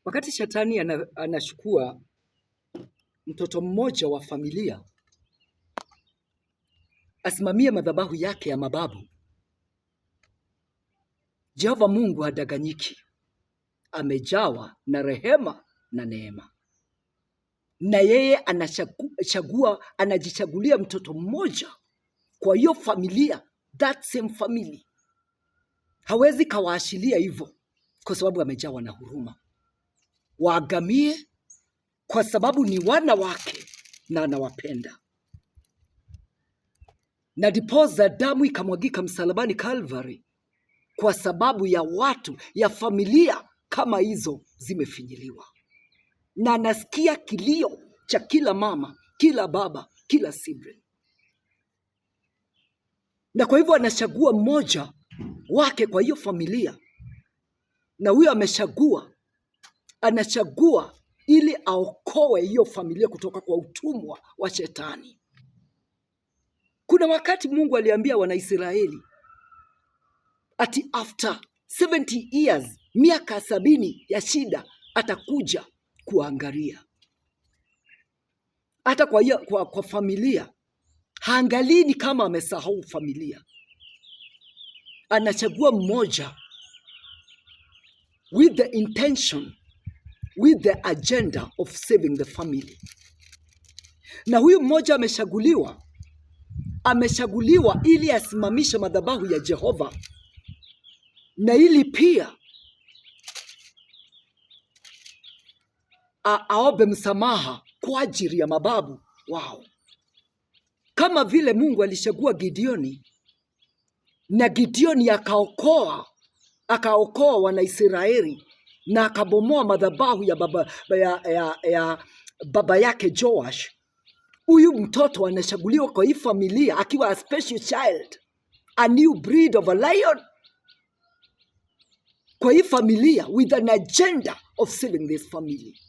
Wakati shetani anachukua mtoto mmoja wa familia asimamie madhabahu yake ya mababu, Jehova Mungu hadanganyiki, amejawa na rehema na neema, na yeye anajichagulia mtoto mmoja kwa hiyo familia, that same family. Hawezi kawaashilia hivyo kwa sababu amejawa na huruma, waagamie kwa sababu ni wana wake na anawapenda. Na dipoza damu ikamwagika msalabani Calvary kwa sababu ya watu, ya familia kama hizo zimefinyiliwa. Na anasikia kilio cha kila mama, kila baba, kila sibling. Na kwa hivyo anachagua mmoja wake kwa hiyo familia, na huyo anachagua ili aokoe hiyo familia kutoka kwa utumwa wa shetani. Kuna wakati Mungu aliambia Wanaisraeli ati after 70 years, miaka 70 ya shida, atakuja kuangalia. Hata kwa familia haangalii ni kama amesahau familia, anachagua mmoja with the intention, with the agenda of saving the family. Na huyu mmoja ameshaguliwa ili asimamishe madhabahu ya Jehova, na ili pia aombe msamaha kwa ajili ya mababu wao. Kama vile Mungu alishagua Gideoni, na Gideoni akaokoa Wanaisraeli na akabomoa madhabahu ya baba yake Joash. Huyu mtoto anashaguliwa kwa hii familia akiwa a special child, a new breed of a lion, kwa hii familia with an agenda of saving this family.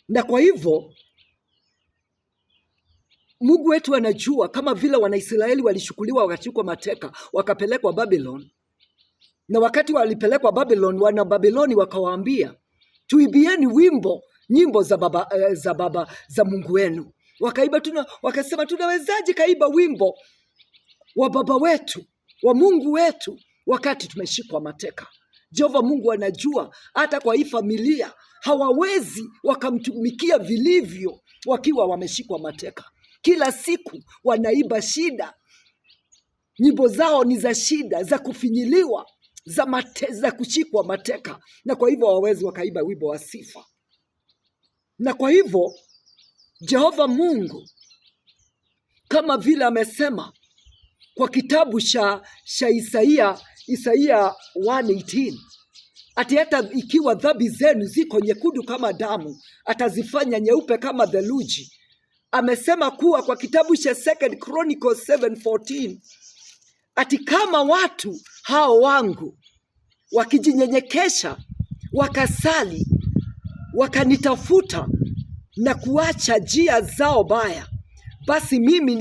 Na kwa hivyo Mungu wetu anajua, kama vile Wanaisraeli walishukuliwa wakachukua mateka wakapelekwa Babylon, na wakati walipelekwa Babylon, wana Babyloni wakawaambia, tuibieni nyimbo za Mungu wenu. Wakasema, tunawezaje kaiba wimbo wa baba wetu, wa Mungu wetu, wakati tumeshikwa mateka? Jehova Mungu anajua hata kwa hii familia hawawezi wakamtumikia vilivyo wakiwa wameshikwa mateka. Kila siku wanaiba shida, nyimbo zao ni za shida, za kufinyiliwa, za kushikwa mateka, na kwa hivyo hawawezi wakaiba wimbo wa sifa. Na kwa hivyo Jehova Mungu, kama vile amesema kwa kitabu cha Isaia 1:18, ati hata ikiwa dhambi zenu ziko nyekundu kama damu, atazifanya nyeupe kama theluji. Amesema kuwa kwa kitabu cha 2 Chronicles 7:14, ati kama watu hao wangu wakijinyenyekesha, wakasali, wakanitafuta na kuacha njia zao baya, basi mimi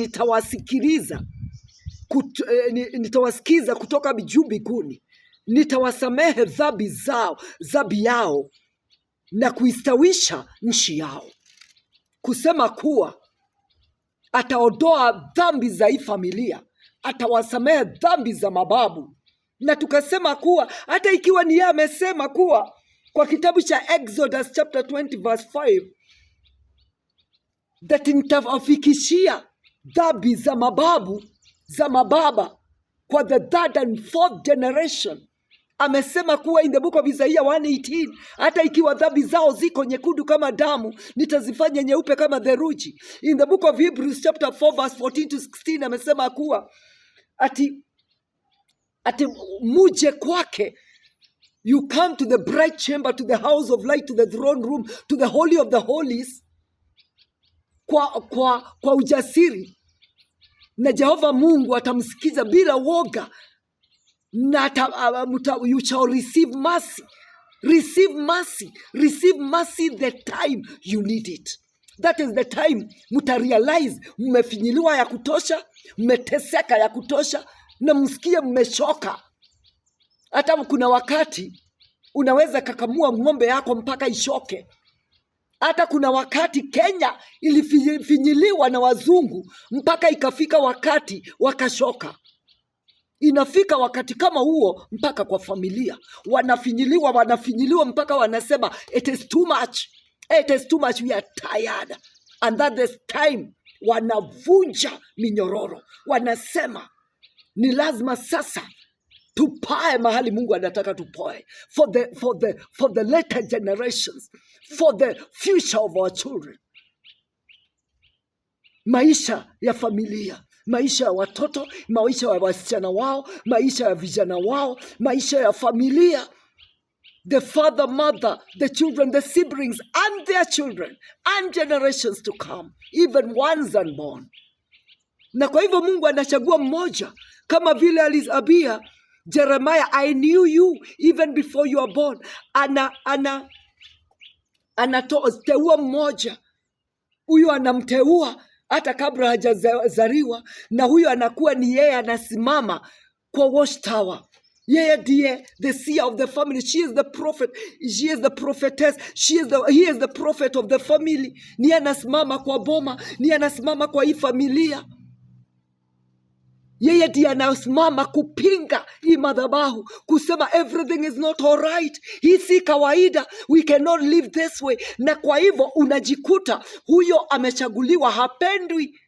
nitawasikiza kutoka juu mbinguni, nitawasamehe dhambi yao na kuistawisha nchi yao. Kusema kuwa ataondoa dhambi za hii familia, atawasamehe dhambi za mababu. Na tukasema kuwa hata ikiwa ni yeye amesema kuwa kwa kitabu cha Exodus chapter 20 verse 5, that nitawafikishia dhambi za mababu za mababa kwa the third and fourth generation. Amesema kuwa in the book of Isaiah 1:18, hata ikiwa dhambi zao ziko nyekundu kama damu, nitazifanya nyeupe kama theluji. In the book of Hebrews chapter 4 verse 14 to 16, amesema kuwa ati muje kwake, you come to the bright chamber, to the house of light, to the throne room, to the holy of the holies, kwa ujasiri, na Jehova Mungu atamsikiza bila woga, na you shall receive mercy. Receive mercy. Receive mercy the time you need it. That is the time mutarealize mmefinyiliwa ya kutosha, mmeteseka ya kutosha, na msikie mmechoka. Hata kuna wakati unaweza kakamua ng'ombe yako mpaka ishoke. Hata kuna wakati Kenya ilifinyiliwa na wazungu mpaka ikafika wakati wakashoka. Inafika wakati kama huo mpaka kwa familia wanafinyiliwa mpaka wanasema it is too much, we are tired, and that is time wanavunja minyororo, wanasema ni lazima sasa tupae mahali Mungu anataka tupoe, for the later generations, for the future of our children. Maisha ya familia, maisha ya watoto, maisha ya wasichana wao, maisha ya vijana wao, maisha ya familia, the father, mother, the children, the siblings and their children and generations to come, even ones unborn. Na kwa hivyo Mungu anachagua mmoja, kama vile aliambia Jeremiah, I knew you even before you were born. Anateua mmoja, huyu anamteua hata kabla hajazaliwa, na huyu anakuwa ni yeye, anasimama kwa watchtower. Yeye ndiye the seer of the family. She is the prophet, she is the prophetess, he is the prophet of the family. Ni anasimama kwa boma, ni anasimama kwa hii familia. Yeye ndiye anasimama kupinga hii madhabahu, kusema everything is not all right. Hii si kawaida, we cannot live this way. Na kwa hivyo unajikuta huyo amechaguliwa, hapendwi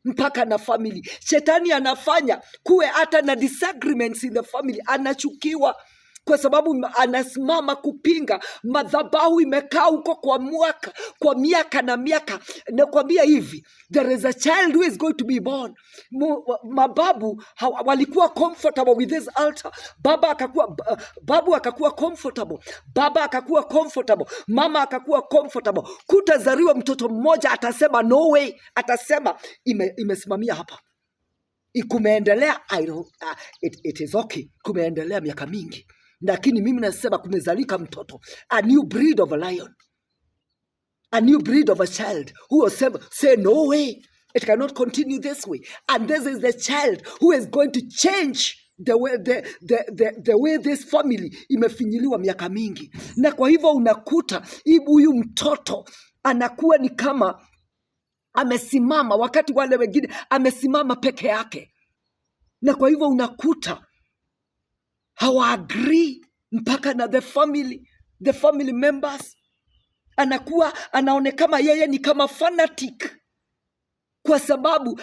mpaka na family. Shetani anafanya kuwe hata na disagreements in the family, anachukiwa kwa sababu anasimama kupinga madhabahu. Imekaa huko kwa miaka na miaka. Nakwambia hivi, there is a child who is going to be born. Mababu walikuwa comfortable with this altar. Babu akakuwa comfortable, baba akakuwa comfortable, mama akakuwa comfortable. Kutazaliwa mtoto mmoja atasema no way, atasema imesimamia hapa. Kumeendelea, it is okay, kumeendelea miaka mingi, lakini mimi nasema kumezalika mtoto, a new breed of a lion, a new breed of a child who will say no way, it cannot continue this way, and this is the child who is going to change the way this family imefinyiliwa miaka mingi. Na kwa hivyo unakuta huyu mtoto anakuwa ni kama amesimama, wakati wale wengine amesimama peke yake. Na kwa hivyo unakuta hawaagrii mpaka na the family members. Anaonekana yeye ni kama fanatic, kwa sababu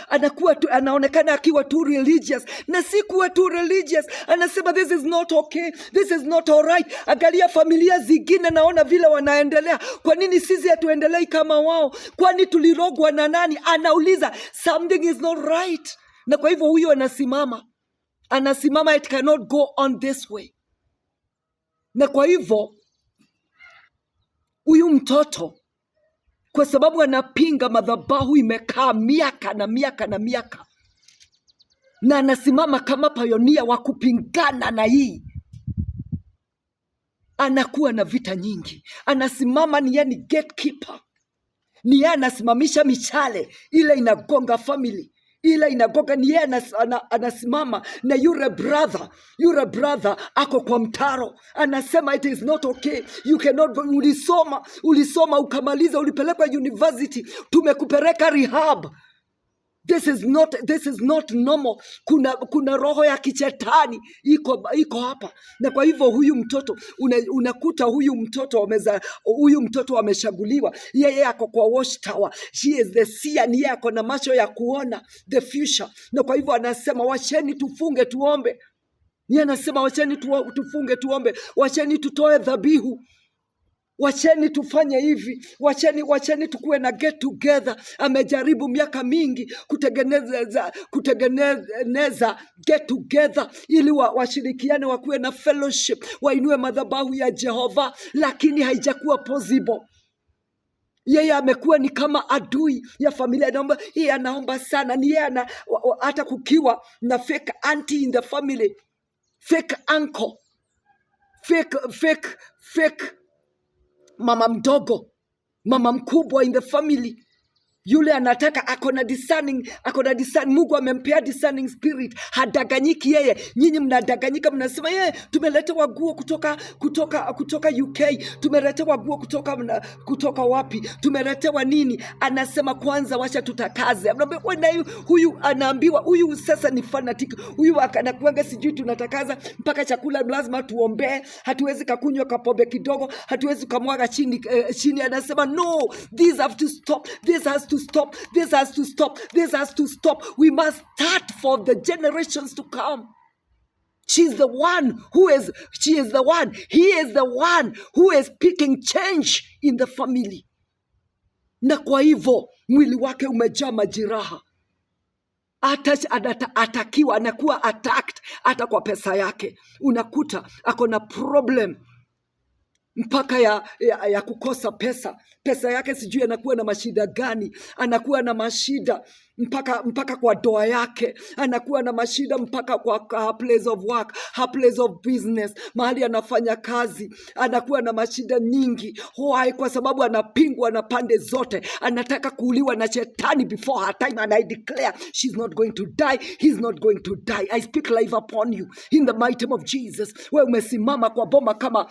anaonekana akiwa too religious, na si kuwa too religious. Anasema this is not okay, this is not all right. Angalia familia zingine, naona vile wanaendelea, kwa nini sisi hatuendelei kama wao? Kwani tulirogwa na nani? Anauliza, something is not right. Na kwa hivyo huyo anasimama, it cannot go on this way. Na kwa hivyo huyu mtoto, kwa sababu anapinga madhabahu, imekaa miaka na miaka na miaka, na anasimama kama pioneer wa kupingana na hii, anakuwa na vita nyingi. Anasimama, ni yeye gatekeeper, ni yeye anasimamisha michale ile inagonga family, ile inagonga, ni yeye anasimama. Na yule brother ako kwa mtaro, anasema it is not okay, you cannot. Ulisoma ukamaliza, ulipelekwa university, tumekupeleka rehab. This is not normal. Kuna roho ya kichetani iko hapa. Na kwa hivyo huyu mtoto unakuta huyu mtoto ameshaguliwa, yeye ako kwa watchtower, she is the seer, ni yeye ako na macho ya kuona the future. Na kwa hivyo anasema wacheni tufunge tuombe. Yeye anasema wacheni tufunge tuombe, wacheni tutoe dhabihu, wacheni tufanye hivi, wacheni tukuwe na get together. Amejaribu miaka mingi kutengeneza get together ili washirikiane, wakuwe na fellowship, wainue madhabahu ya Jehova, lakini haijakuwa possible. Yeye amekuwa ni kama adui ya familia. Yeye anaomba sana, ni yeye hata kukiwa na fake auntie in the family, fake uncle, fake mama mdogo, mama mkubwa in the family, Yule anataka akona discerning. Mungu amempea discerning spirit. Hadanganyiki yeye. Nyinyi mnadanganyika, mnasema yeye tumeletewa nguo kutoka UK. Tumeletewa nguo kutoka wapi? Tumeletewa nini? Anasema kwanza wacha tutakaze. Huyu anaambiwa huyu sasa ni fanatic. Huyu anakuanga sijui tunatakaza mpaka chakula lazima tuombee. Hatuwezi kakunywa kapombe kidogo. Hatuwezi kamwaga chini. Anasema no, this have to stop. This has to stop. This has to stop. This has to stop. We must start for the generations to come. He is the one who is speaking change in the family. Na kwa hivyo mwili wake umejaa majeraha. Atakiwa, anakuwa attacked hata kwa pesa yake. Unakuta ako na problem mpaka ya kukosa pesa yake, sijui anakuwa na mashida gani. Anakuwa na mashida mpaka kwa doa yake, anakuwa na mashida mpaka kwa place of work, place of business, mahali anafanya kazi, anakuwa na mashida nyingi. Why? Kwa sababu anapingwa na pande zote, anataka kuuliwa na shetani before her time. And I declare she's not going to die, he's not going to die. I speak life upon you in the mighty name of Jesus. Wewe umesimama kwa boma kama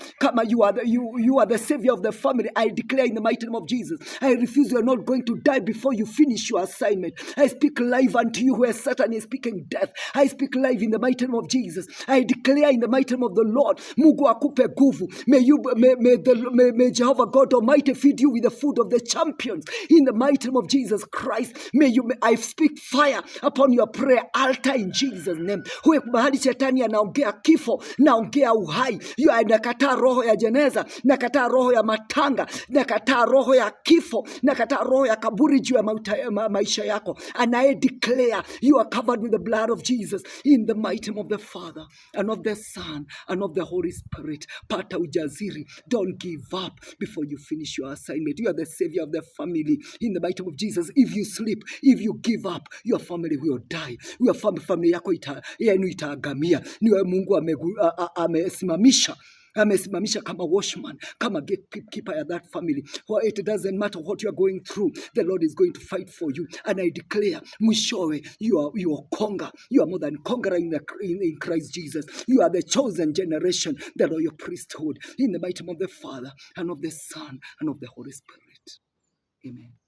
you are the savior of the family. I declare in the mighty name of Jesus, I refuse. You are not going to die before you finish your assignment. I speak life unto you where Satan is speaking death. I speak life in the mighty name of Jesus. I declare in the mighty name of the Lord, Mungu akupe nguvu. May Jehovah God Almighty feed you with the food of the champions in the mighty name of Jesus Christ. I speak fire upon your prayer altar in Jesus name. Huwe mahali shetani anaongea kifo, naongea uhai. Nakataa roho ya jeneza, nakataa roho ya matanga, nakataa roho ya kifo, nakataa roho ya kaburi juu ya maisha yako. And I declare you are covered with the blood of Jesus in the mighty name of the Father and of the Son and of the Holy Spirit. Pata ujaziri. Don't give up before you finish your assignment. You are the savior of the family in the mighty name of Jesus. If you sleep, if you give up, your family will die. Your family yako yenu itaagamia. Niwe Mungu amesimamisha kama watchman, kama gatekeeper ya that family. For it doesn't matter what you are going through, the Lord is going to fight for you. And I declare, mwishowe, you are conqueror. You are more than conqueror in Christ Jesus. You are the chosen generation, the royal priesthood, in the mighty name of the Father and of the Son and of the Holy Spirit. Amen.